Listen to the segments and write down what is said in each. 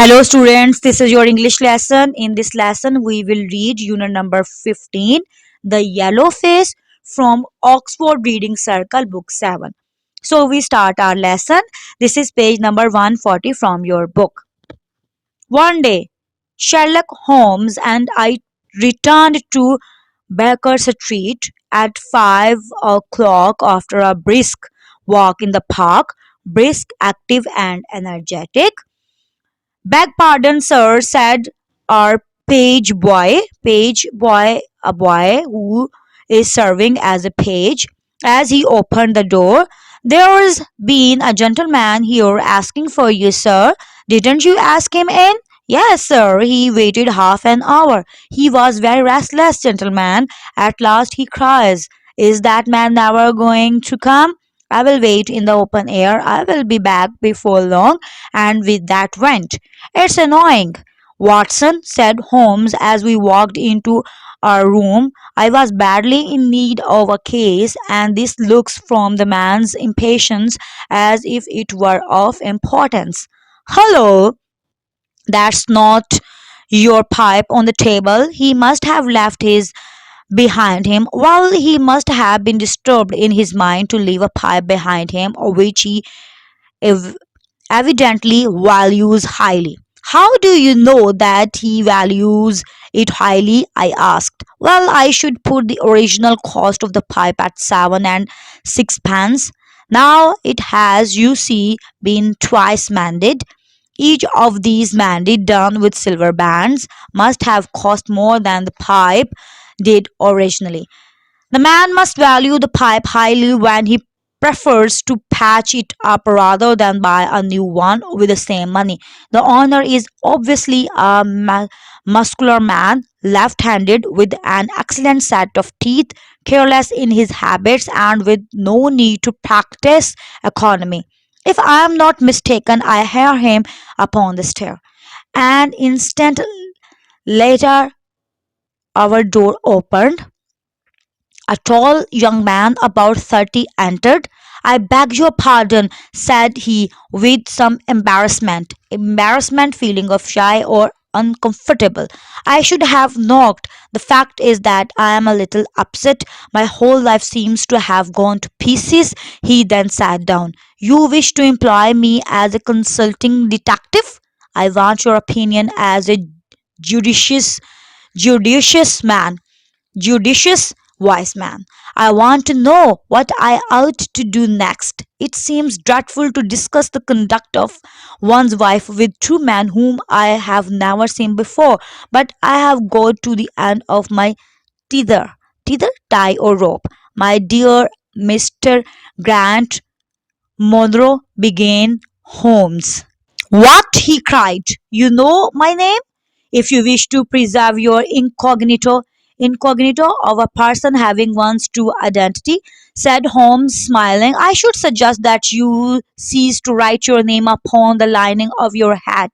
Hello students, this is your English lesson. In this lesson, we will read unit number 15, The Yellow Face from Oxford Reading Circle, book 7. So we start our lesson. This is page number 140 from your book. One day, Sherlock Holmes and I returned to Baker Street at 5 o'clock after a brisk walk in the park, brisk, active and energetic. Beg pardon, sir, said our page boy, a boy who is serving as a page. As he opened the door, there's been a gentleman here asking for you, sir. Didn't you ask him in? Yes, sir. He waited half an hour. He was very restless, gentleman. At last he cries, is that man never going to come? I will wait in the open air. I will be back before long. And with that went. It's annoying, Watson, said Holmes as we walked into our room. I was badly in need of a case, and this looks from the man's impatience as if it were of importance. Hello, that's not your pipe on the table. He must have left his behind him. Well, he must have been disturbed in his mind to leave a pipe behind him, which he ev- evidently values highly. How do you know that he values it highly? I asked. Well, I should put the original cost of the pipe at 7 and 6 pence. Now it has, you see, been twice mended. Each of these mended done with silver bands must have cost more than the pipe did originally. The man must value the pipe highly when he prefers to patch it up rather than buy a new one with the same money. The owner is obviously a muscular man, left handed, with an excellent set of teeth, careless in his habits, and with no need to practice economy. If I am not mistaken, I hear him upon the stair. An instant later, our door opened. A tall young man about 30 entered. I beg your pardon, said he with some embarrassment, feeling of shy or uncomfortable. I should have knocked. The fact is that I am a little upset. My whole life seems to have gone to pieces. He then sat down. You wish to employ me as a consulting detective? I want your opinion as a judicious judicious man judicious wise man. I want to know what I ought to do next. It seems dreadful to discuss the conduct of one's wife with two men whom I have never seen before, but I have got to the end of my tether, tie, or rope. My dear Mr. Grant Monroe, began Holmes. What? He cried. You know my name? If you wish to preserve your incognito of a person having one's true identity, said Holmes, smiling, I should suggest that you cease to write your name upon the lining of your hat.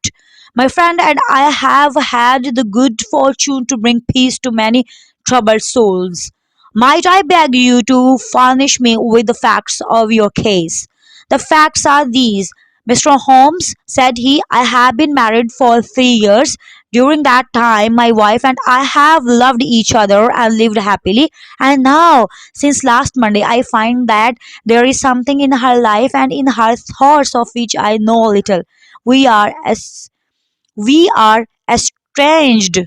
My friend and I have had the good fortune to bring peace to many troubled souls. Might I beg you to furnish me with the facts of your case? The facts are these. Mr. Holmes, said he, I have been married for 3 years. During that time, my wife and I have loved each other and lived happily. And now, since last Monday, I find that there is something in her life and in her thoughts of which I know little. We are as we are estranged,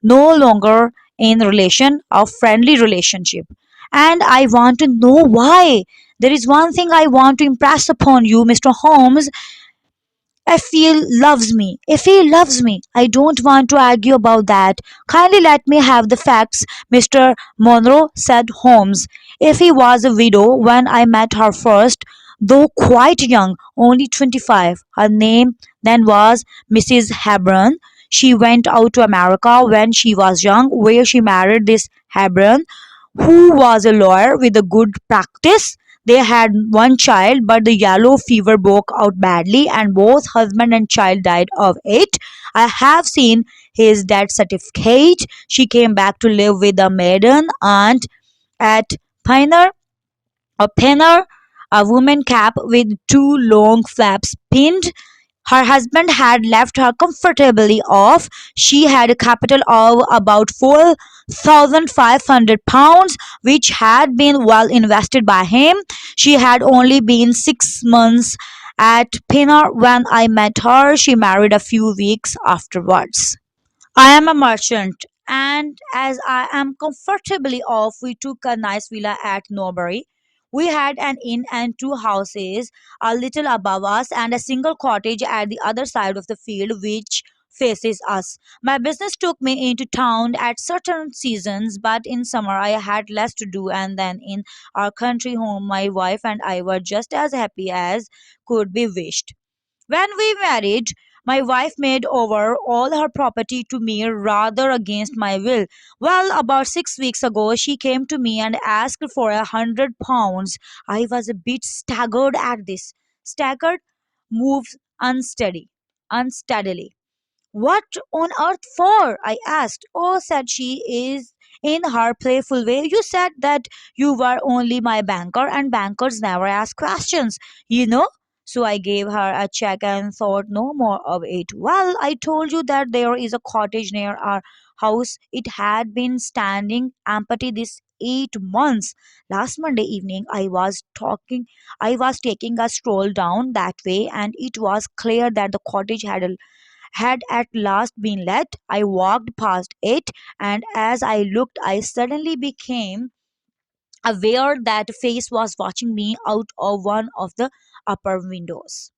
no longer in relation of friendly relationship. And I want to know why. There is one thing I want to impress upon you, Mr. Holmes. If he loves me, I don't want to argue about that. Kindly let me have the facts, Mr. Monroe, said Holmes. If he was a widow when I met her first, though quite young, only 25, her name then was Mrs. Hebron. She went out to America when she was young, where she married this Hebron, who was a lawyer with a good practice. They had one child, but the yellow fever broke out badly, and both husband and child died of it. I have seen his death certificate. She came back to live with a maiden aunt at Pioneer, a pinner, a woman cap with two long flaps pinned Her husband had left her comfortably off. She had a capital of about £4,500, which had been well invested by him. She had only been 6 months at Pinner when I met her. She married a few weeks afterwards. I am a merchant, and as I am comfortably off, we took a nice villa at Norbury. We had an inn and two houses a little above us, and a single cottage at the other side of the field which faces us. My business took me into town at certain seasons, but in summer I had less to do, and then in our country home, my wife and I were just as happy as could be wished. When we married, my wife made over all her property to me rather against my will. Well, about 6 weeks ago, she came to me and asked for £100. I was a bit staggered at this. Staggered moves unsteadily. What on earth for? I asked. Oh, said she, is in her playful way. You said that you were only my banker, and bankers never ask questions, you know? So I gave her a check and thought no more of it. Well, I told you that there is a cottage near our house. It had been standing empty this 8 months. Last Monday evening I was taking a stroll down that way, and it was clear that the cottage had at last been let. I walked past it, and as I looked, I suddenly became aware that a face was watching me out of one of the upper windows.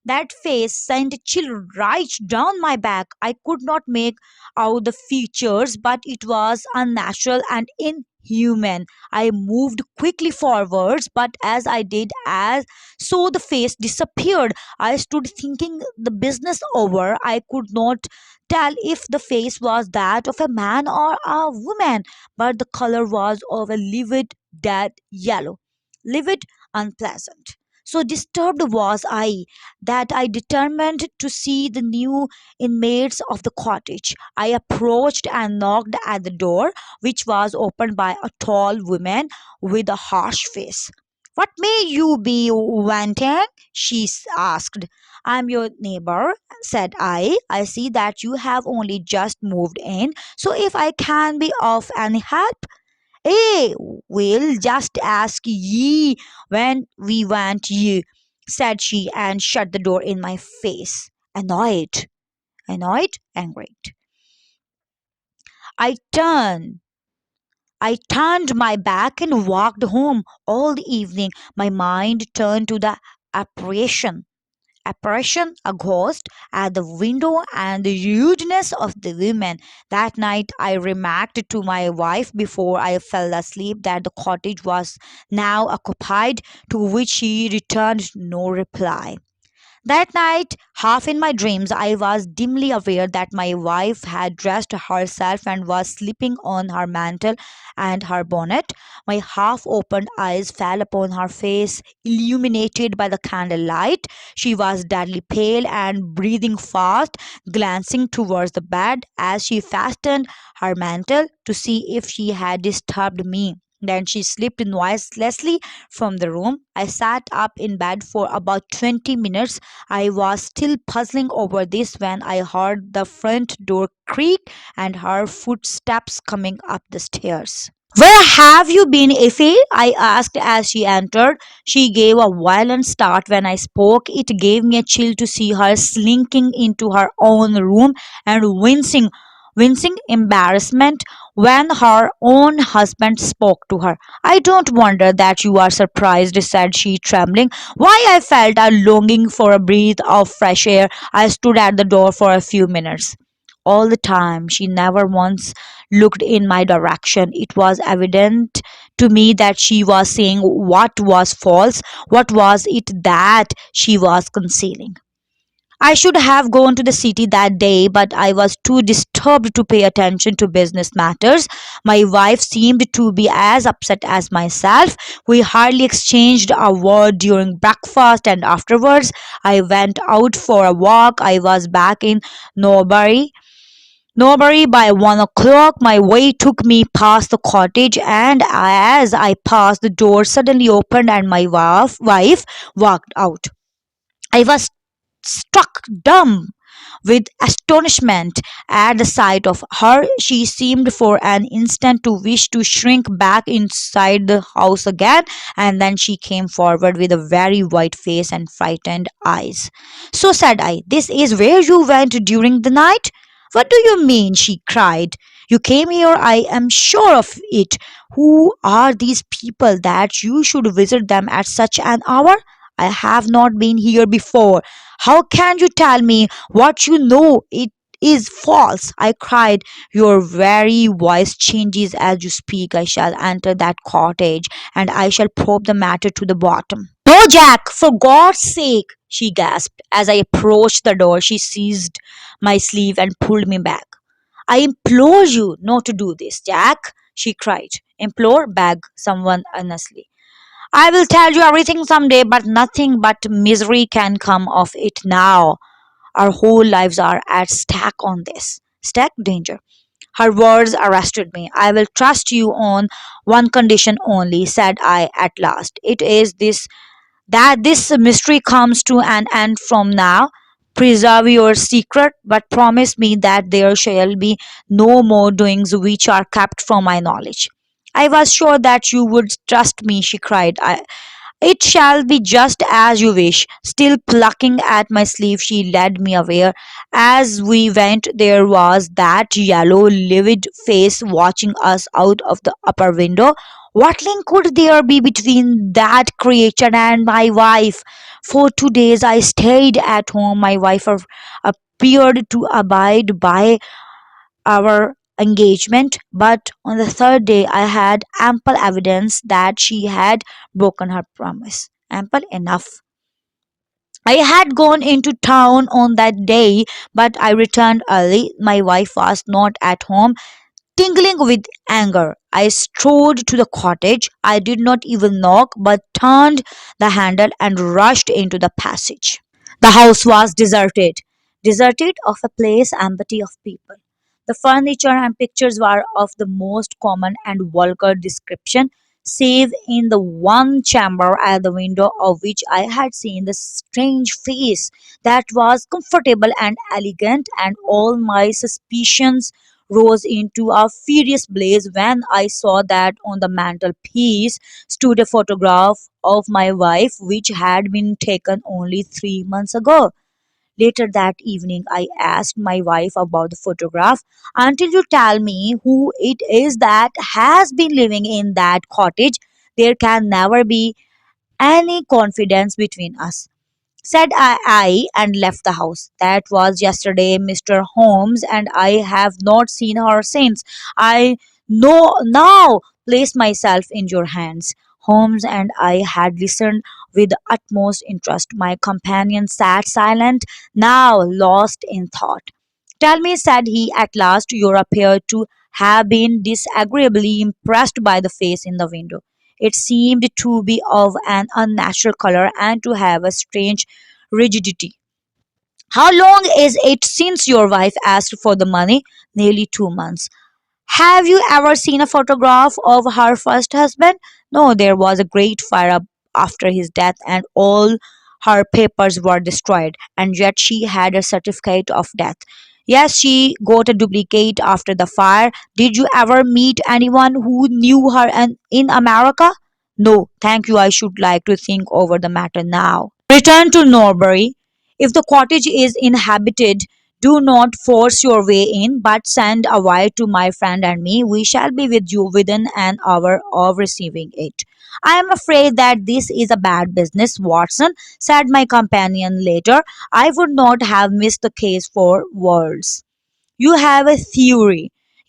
That face sent a chill right down my back. I could not make out the features, but it was unnatural and inhuman. I moved quickly forwards, but as I did, as so the face disappeared. I stood thinking the business over. I could not tell if the face was that of a man or a woman, but the color was of a livid dead yellow. Livid, unpleasant. So disturbed was I that I determined to see the new inmates of the cottage. I approached and knocked at the door, which was opened by a tall woman with a harsh face. What may you be wanting? She asked. I'm your neighbor, said I. I see that you have only just moved in, so if I can be of any help, eh, we'll just ask ye when we want you, said she and shut the door in my face. Annoyed, I turned. I turned my back and walked home all the evening. My mind turned to the apparition a ghost at the window, and the rudeness of the women. That night I remarked to my wife before I fell asleep that the cottage was now occupied, to which she returned no reply. That night, half in my dreams, I was dimly aware that my wife had dressed herself and was sleeping on her mantle and her bonnet. My half opened eyes fell upon her face, illuminated by the candlelight. She was deadly pale and breathing fast, glancing towards the bed as she fastened her mantle to see if she had disturbed me. Then she slipped noiselessly from the room. I sat up in bed for about 20 minutes. I was still puzzling over this when I heard the front door creak and her footsteps coming up the stairs. Where have you been, Effie? I asked as she entered. She gave a violent start when I spoke. It gave me a chill to see her slinking into her own room and wincing embarrassment when her own husband spoke to her. I don't wonder that you are surprised, said she, trembling. Why, I felt a longing for a breath of fresh air. I stood at the door for a few minutes. All the time, she never once looked in my direction. It was evident to me that she was saying what was false. What was it that she was concealing? I should have gone to the city that day, but I was too disturbed to pay attention to business matters. My wife seemed to be as upset as myself. We hardly exchanged a word during breakfast, and afterwards I went out for a walk. I was back in Norbury Norbury by 1 o'clock. My way took me past the cottage, and as I passed, the door suddenly opened and my wife walked out. I was struck dumb with astonishment at the sight of her. She seemed for an instant to wish to shrink back inside the house again, and then she came forward with a very white face and frightened eyes. So said I, "This is where you went during the night?" "What do you mean?" she cried. "You came here, I am sure of it. Who are these people that you should visit them at such an hour? I have not been here before. How can you tell me what you know? It is false," I cried. "Your very voice changes as you speak. I shall enter that cottage and I shall probe the matter to the bottom." "No, Jack, for God's sake," she gasped. As I approached the door, she seized my sleeve and pulled me back. "I implore you not to do this, Jack," she cried. "Implore, beg," someone earnestly. "I will tell you everything someday, but nothing but misery can come of it now. Our whole lives are at stake on this." "Stake? Danger?" Her words arrested me. "I will trust you on one condition only," said I at last. "It is this that this mystery comes to an end from now. Preserve your secret, but promise me that there shall be no more doings which are kept from my knowledge." "I was sure that you would trust me," she cried. "It shall be just as you wish." Still plucking at my sleeve, she led me away. As we went, there was that yellow, livid face watching us out of the upper window. What link could there be between that creature and my wife? For 2 days I stayed at home. My wife appeared to abide by our engagement, but on the third day I had ample evidence that she had broken her promise. Ample enough. I had gone into town on that day, but I returned early. My wife was not at home. Tingling with anger, I strode to the cottage. I did not even knock, but turned the handle and rushed into the passage. The house was deserted, deserted of a place empty of people. The furniture and pictures were of the most common and vulgar description, save in the one chamber at the window of which I had seen the strange face that was comfortable and elegant, and all my suspicions rose into a furious blaze when I saw that on the mantelpiece stood a photograph of my wife which had been taken only 3 months ago. Later that evening, I asked my wife about the photograph. "Until you tell me who it is that has been living in that cottage, there can never be any confidence between us," said I, and left the house. "That was yesterday, Mr. Holmes, and I have not seen her since. I know now place myself in your hands." Holmes and I had listened with the utmost interest. My companion sat silent, now lost in thought. "Tell me," said he at last, "you appear to have been disagreeably impressed by the face in the window. It seemed to be of an unnatural color and to have a strange rigidity. How long is it since your wife asked for the money?" "Nearly 2 months." "Have you ever seen a photograph of her first husband?" "No, there was a great fire up after his death and all her papers were destroyed, and yet she had a certificate of death." "Yes, she got a duplicate after the fire. Did you ever meet anyone who knew her in America?" "No, thank you. I should like to think over the matter now." "Return to Norbury. If the cottage is inhabited, do not force your way in, but send a wire to my friend and me. We shall be with you within an hour of receiving it." "I am afraid that this is a bad business, Watson," said my companion later. "I would not have missed the case for worlds." "You have a theory?"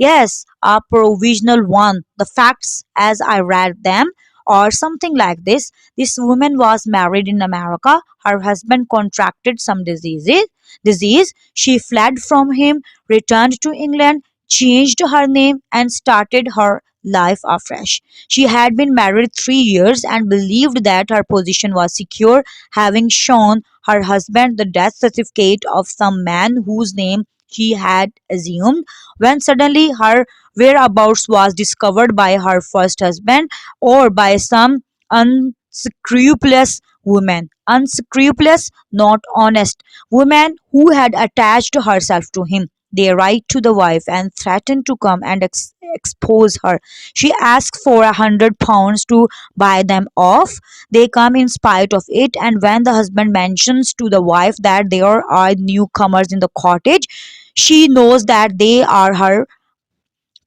"Yes, a provisional one. The facts, as I read them, are something like this. This woman was married in America. Her husband contracted some disease. She fled from him, returned to England, changed her name, and started her life afresh. She had been married 3 years and believed that her position was secure, having shown her husband the death certificate of some man whose name she had assumed, when suddenly her whereabouts was discovered by her first husband or by some unscrupulous woman. unscrupulous, not honest woman who had attached herself to him. They write to the wife and threaten to come and expose her. She asks for £100 to buy them off. They come in spite of it, and when the husband mentions to the wife that there are newcomers in the cottage, she knows that they are her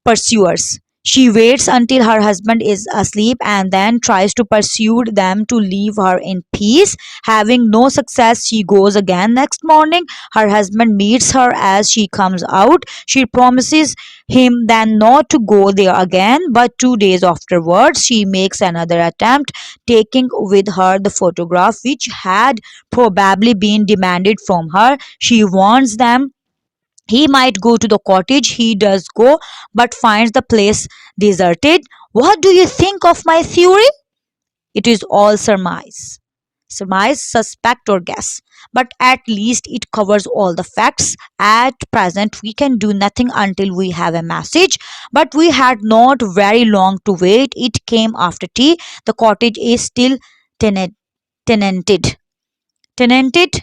pursuers. She waits until her husband is asleep and then tries to persuade them to leave her in peace. Having no success, she goes again next morning. Her husband meets her as she comes out. She promises him then not to go there again, but 2 days afterwards, she makes another attempt, taking with her the photograph which had probably been demanded from her. She warns them he might go to the cottage. He does go, but finds the place deserted. What do you think of my theory? It is all surmise. Surmise, suspect, or guess. But at least it covers all the facts. At present, we can do nothing until we have a message. But we had not very long to wait. It came after tea. The cottage is still tenant- tenanted. Tenanted,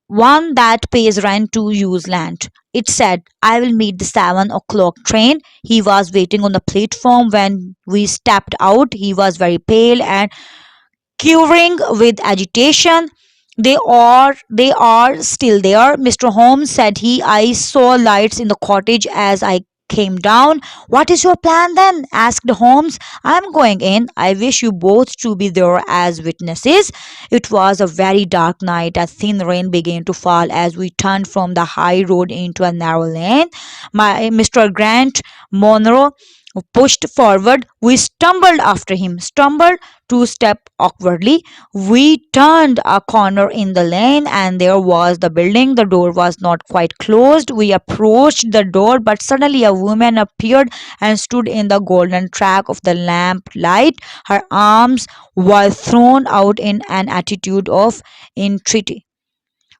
one that pays rent to use land. It said, I will meet the 7 o'clock train. He was waiting on the platform when we stepped out. He was very pale and quivering with agitation. They are still there. Mr. Holmes, said he. I saw lights in the cottage as I came down. What is your plan then? Asked Holmes. I am going in. I wish you both to be there as witnesses. It was a very dark night. A thin rain began to fall as we turned from the high road into a narrow lane. My Mr. Grant Monroe pushed forward. We stumbled after him, stumbled to step awkwardly. We turned a corner in the lane, and there was the building. The door was not quite closed. We approached the door, but suddenly a woman appeared and stood in the golden track of the lamp light. Her arms were thrown out in an attitude of entreaty.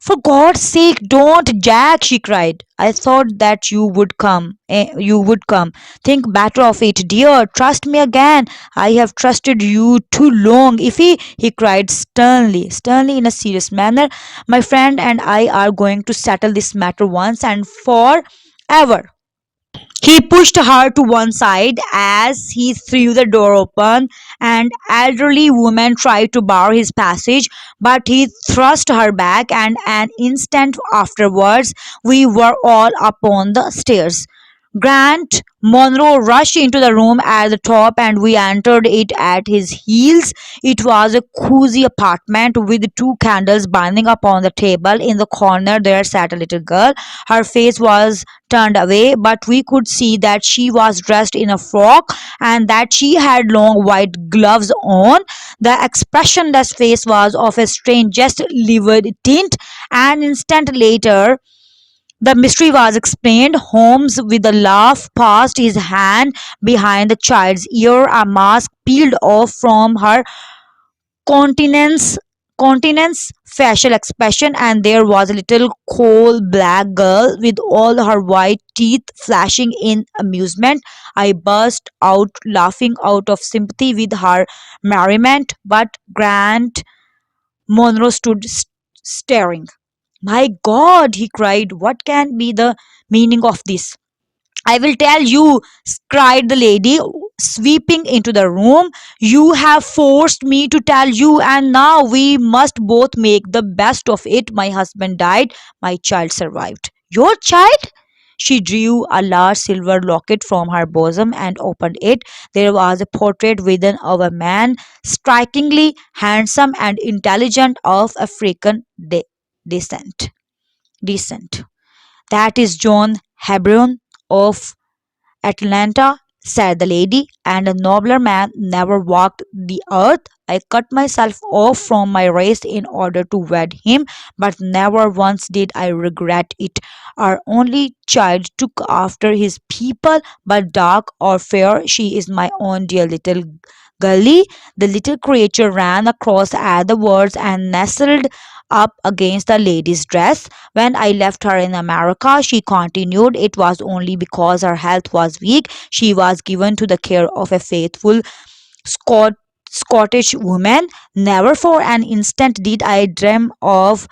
For God's sake, don't, Jack, she cried. I thought that you would come. You would come. Think better of it, dear. Trust me again. I have trusted you too long. Ify, he cried sternly in a serious manner, my friend and I are going to settle this matter once and for ever. He pushed her to one side as he threw the door open. An elderly woman tried to bar his passage, but he thrust her back, and an instant afterwards we were all upon the stairs. Grant Monroe rushed into the room at the top, and we entered it at his heels. It was a cozy apartment with two candles burning upon the table. In the corner there sat a little girl. Her face was turned away, but we could see that she was dressed in a frock and that she had long white gloves on. The expressionless face was of a strangest livid tint. An instant later, the mystery was explained. Holmes, with a laugh, passed his hand behind the child's ear. A mask peeled off from her countenance, facial expression, and there was a little coal black girl with all her white teeth flashing in amusement. I burst out laughing out of sympathy with her merriment, but Grant Monroe stood staring. My God, he cried, what can be the meaning of this? I will tell you, cried the lady, sweeping into the room. You have forced me to tell you, and now we must both make the best of it. My husband died, my child survived. Your child? She drew a large silver locket from her bosom and opened it. There was a portrait within of a man, strikingly handsome and intelligent, of African descent. Descent. That is John Hebron of Atlanta, said the lady, and a nobler man never walked the earth. I cut myself off from my race in order to wed him, but never once did I regret it. Our only child took after his people, but dark or fair, she is my own dear little girlie. The little creature ran across at the words and nestled up against the lady's dress. When I left her in America, she continued, it was only because her health was weak. She was given to the care of a faithful Scot- Scottish woman. Never for an instant did I dream of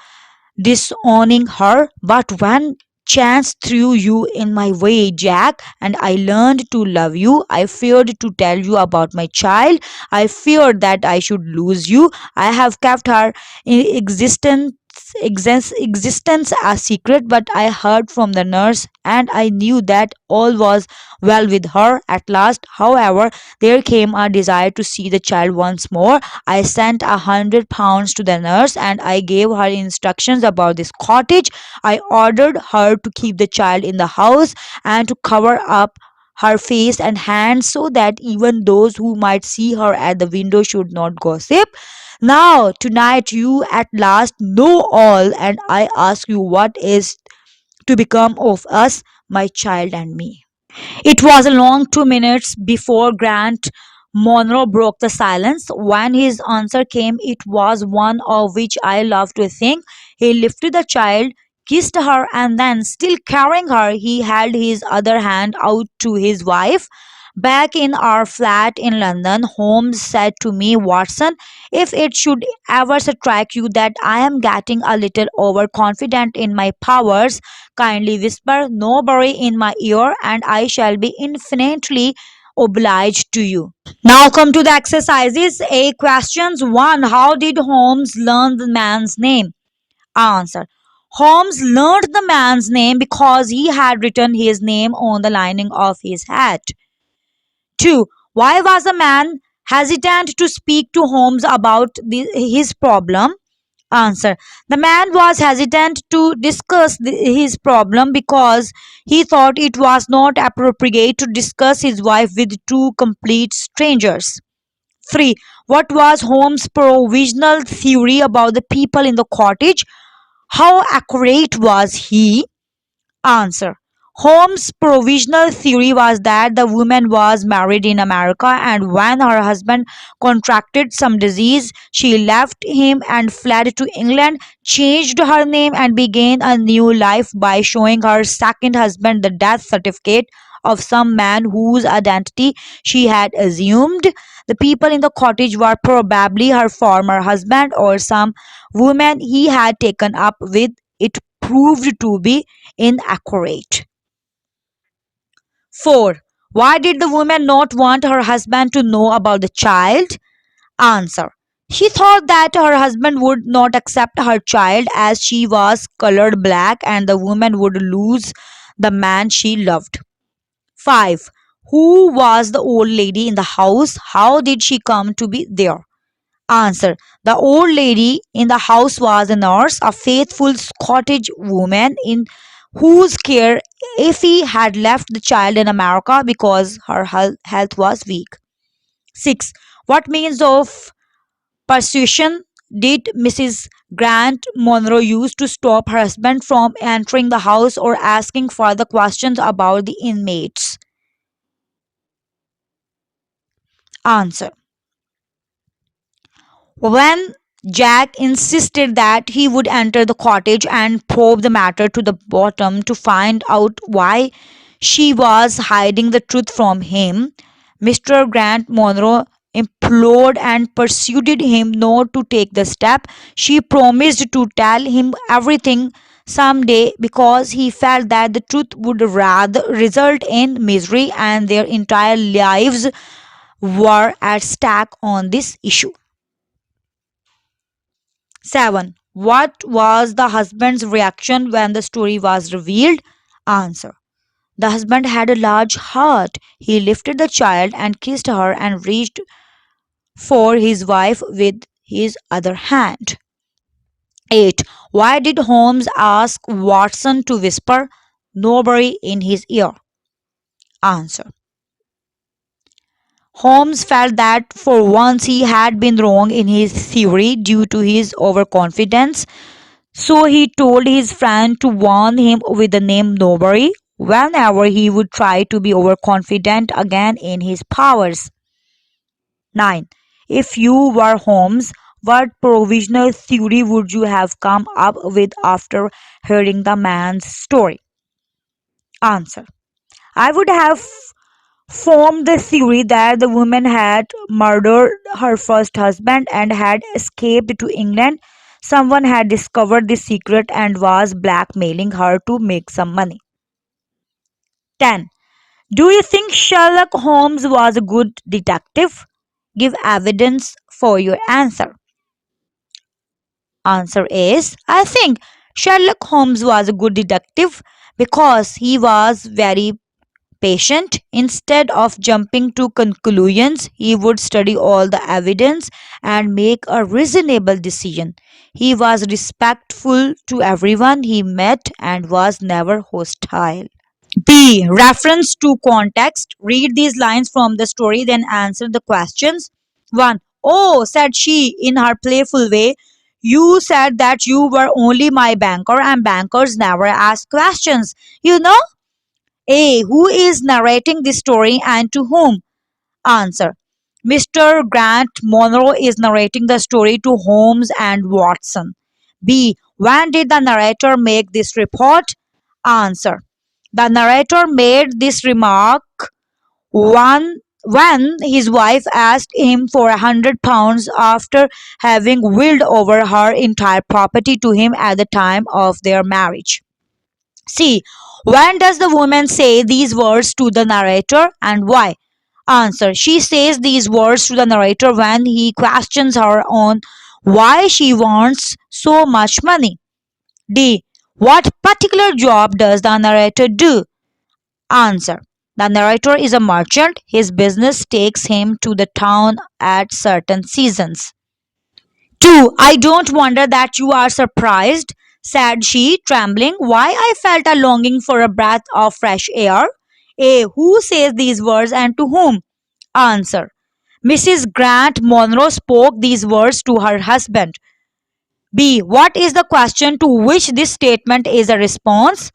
disowning her, but when chance threw you in my way, Jack, and I learned to love you, I feared to tell you about my child. I feared that I should lose you. I have kept her existence existence a secret, but I heard from the nurse and I knew that all was well with her. At last, however, there came a desire to see the child once more. I sent £100 to the nurse and I gave her instructions about this cottage. I ordered her to keep the child in the house and to cover up her face and hands so that even those who might see her at the window should not gossip. Now, tonight, you at last know all, and I ask you what is to become of us, my child and me. It was a long 2 minutes before Grant Monroe broke the silence. When his answer came, it was one of which I love to think. He lifted the child, kissed her, and then, still carrying her, he held his other hand out to his wife. Back in our flat in London, Holmes said to me, Watson, if it should ever strike you that I am getting a little overconfident in my powers, kindly whisper Nobody in my ear, and I shall be infinitely obliged to you. Now come to the exercises. A questions 1. How did Holmes learn the man's name? Answer. Holmes learned the man's name because he had written his name on the lining of his hat. 2. Why was the man hesitant to speak to Holmes about his problem? Answer. The man was hesitant to discuss his problem because he thought it was not appropriate to discuss his wife with two complete strangers. 3. What was Holmes' provisional theory about the people in the cottage? How accurate was he? Answer. Holmes' provisional theory was that the woman was married in America and when her husband contracted some disease, she left him and fled to England, changed her name, and began a new life by showing her second husband the death certificate of some man whose identity she had assumed. The people in the cottage were probably her former husband or some woman he had taken up with. It proved to be inaccurate. 4. Why did the woman not want her husband to know about the child? Answer. She thought that her husband would not accept her child as she was colored black and the woman would lose the man she loved. 5. Who was the old lady in the house? How did she come to be there? Answer. The old lady in the house was a nurse, a faithful Scottish woman in whose care Effie had left the child in America because her health was weak. 6. What means of persuasion did Mrs. Grant Monroe use to stop her husband from entering the house or asking further questions about the inmates? Answer. When Jack insisted that he would enter the cottage and probe the matter to the bottom to find out why she was hiding the truth from him, Mr. Grant Monroe implored and persuaded him not to take the step. She promised to tell him everything some day because he felt that the truth would rather result in misery and their entire lives were at stake on this issue. 7. What was the husband's reaction when the story was revealed? Answer. The husband had a large heart. He lifted the child and kissed her and reached for his wife with his other hand. 8. Why did Holmes ask Watson to whisper Nobody in his ear? Answer. Holmes felt that for once he had been wrong in his theory due to his overconfidence. So he told his friend to warn him with the name Nobody whenever he would try to be overconfident again in his powers. 9. If you were Holmes, what provisional theory would you have come up with after hearing the man's story? Answer. I would have formed the theory that the woman had murdered her first husband and had escaped to England. Someone had discovered the secret and was blackmailing her to make some money. 10. Do you think Sherlock Holmes was a good detective? Give evidence for your answer. Answer is I think Sherlock Holmes was a good detective because he was very patient. Instead of jumping to conclusions, he would study all the evidence and make a reasonable decision. He was respectful to everyone he met and was never hostile. B. Reference to context. Read these lines from the story, then answer the questions. 1. Oh, said she in her playful way, you said that you were only my banker and bankers never ask questions. You know? A. Who is narrating this story and to whom? Answer. Mr. Grant Monroe is narrating the story to Holmes and Watson. B. When did the narrator make this report? Answer. The narrator made this remark when his wife asked him for £100 after having willed over her entire property to him at the time of their marriage. C. When does the woman say these words to the narrator and why? Answer. She says these words to the narrator when he questions her on why she wants so much money. D. What particular job does the narrator do? Answer. The narrator is a merchant. His business takes him to the town at certain seasons. 2. I don't wonder that you are surprised, said she, trembling. Why I felt a longing for a breath of fresh air. A. Who says these words and to whom? Answer. Mrs. Grant Monroe spoke these words to her husband. B. What is the question to which this statement is a response?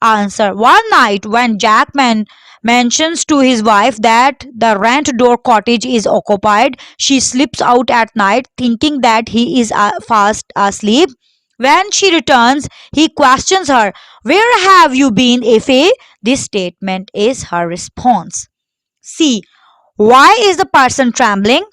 Answer. One night when Jackman mentions to his wife that the rent door cottage is occupied, she slips out at night thinking that he is fast asleep. When she returns, he questions her, where have you been, Effie? This statement is her response. C. Why is the person trembling?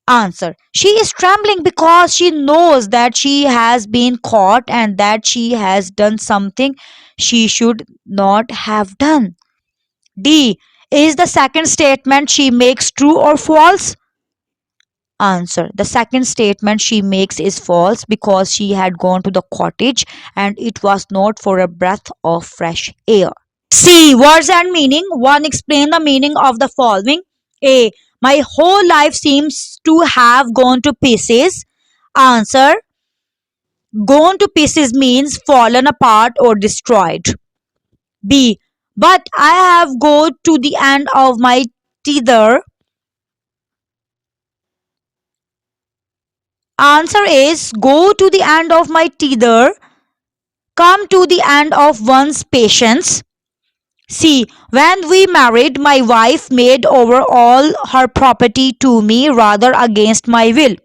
Answer. She is trembling because she knows that she has been caught and that she has done something she should not have done. D. Is the second statement she makes true or false? Answer. The second statement she makes is false because she had gone to the cottage and it was not for a breath of fresh air. C. Words and meaning. 1. Explain the meaning of the following. A. My whole life seems to have gone to pieces. Answer. Gone to pieces means fallen apart or destroyed. B. But I have gone to the end of my tether. Answer is go to the end of my tether. Come to the end of one's patience. See, when we married, my wife made over all her property to me rather against my will.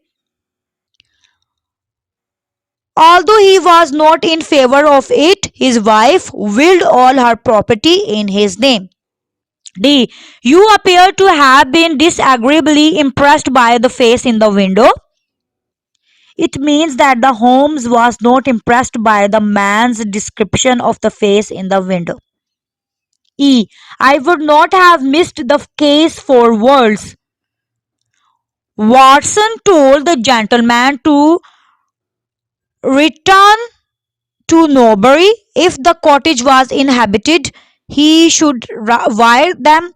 Although he was not in favor of it, his wife willed all her property in his name. D. You appear to have been disagreeably impressed by the face in the window. It means that the Holmes was not impressed by the man's description of the face in the window. E. I would not have missed the case for worlds. Watson told the gentleman to return to Norbury. If the cottage was inhabited, he should wire them.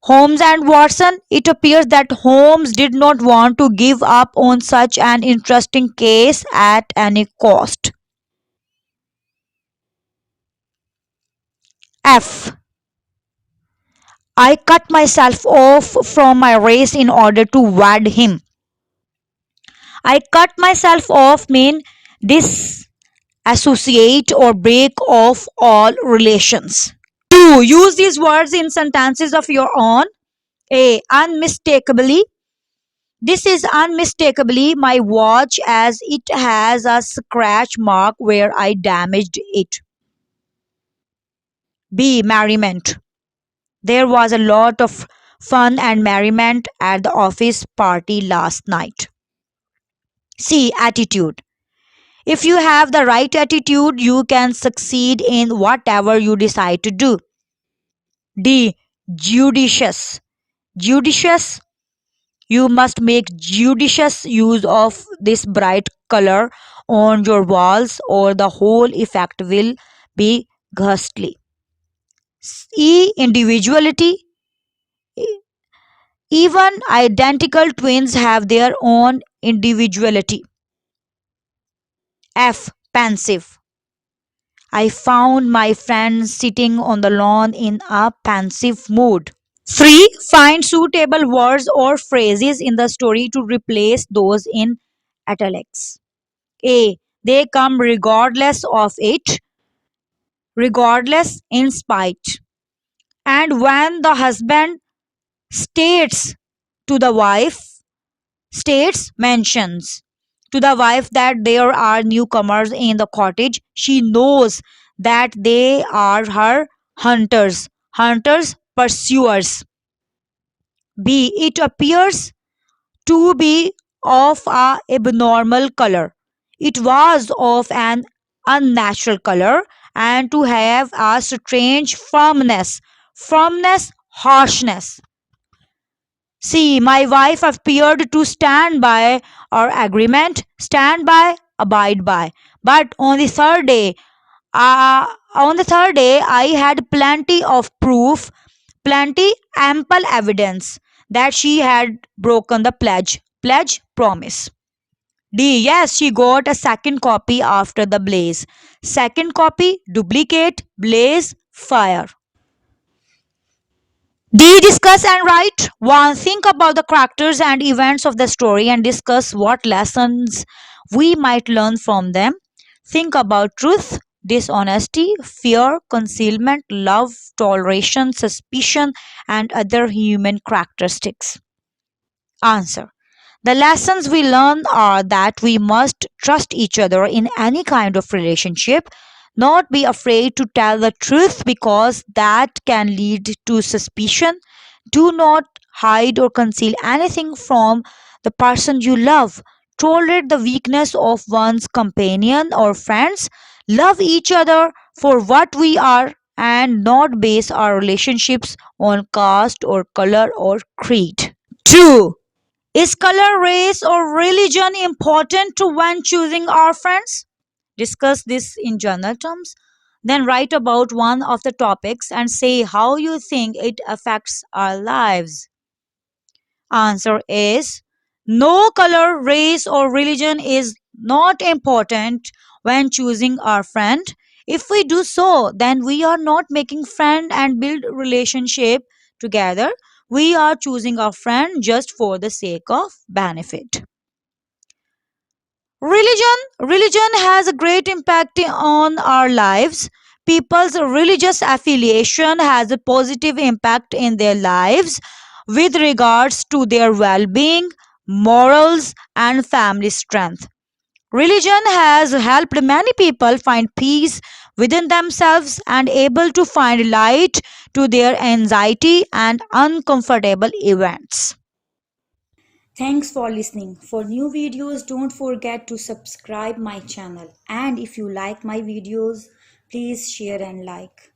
Holmes and Watson. It appears that Holmes did not want to give up on such an interesting case at any cost. F. I cut myself off from my race in order to wed him. I cut myself off mean disassociate or break off all relations. 2. Use these words in sentences of your own. A. Unmistakably. This is unmistakably my watch as it has a scratch mark where I damaged it. B. Merriment. There was a lot of fun and merriment at the office party last night. C. Attitude. If you have the right attitude, you can succeed in whatever you decide to do. D. Judicious. Judicious. You must make judicious use of this bright color on your walls, or the whole effect will be ghastly. E. Individuality. Even identical twins have their own individuality. F. Pensive. I found my friend sitting on the lawn in a pensive mood. 3. Find suitable words or phrases in the story to replace those in italics. A. They come regardless of it, regardless in spite. And when the husband states to the wife, mentions to the wife that there are newcomers in the cottage, she knows that they are her pursuers. B. It appears to be of a abnormal color. It was of an unnatural color and to have a strange harshness. See, my wife appeared to stand by our agreement, stand by, abide by. But on the third day, I had plenty of proof, plenty ample evidence that she had broken the promise. D. Yes, she got a second copy after the blaze. Second copy, duplicate, blaze, fire. D. Discuss and write. 1. Think about the characters and events of the story and discuss what lessons we might learn from them. Think about truth, dishonesty, fear, concealment, love, toleration, suspicion, and other human characteristics. Answer. The lessons we learn are that we must trust each other in any kind of relationship, not be afraid to tell the truth because that can lead to suspicion. Do not hide or conceal anything from the person you love. Tolerate the weakness of one's companion or friends. Love each other for what we are and not base our relationships on caste or color or creed. 2. Is color, race, or religion important to when choosing our friends? Discuss this in journal terms. Then write about one of the topics and say how you think it affects our lives. Answer is no color, race, or religion is not important when choosing our friend. If we do so, then we are not making friend and build relationship together. We are choosing our friend just for the sake of benefit. Religion has a great impact on our lives. People's religious affiliation has a positive impact in their lives with regards to their well-being, morals, and family strength. Religion has helped many people find peace within themselves and able to find light to their anxiety and uncomfortable events. Thanks for listening. For new videos, don't forget to subscribe my channel. And if you like my videos, please share and like.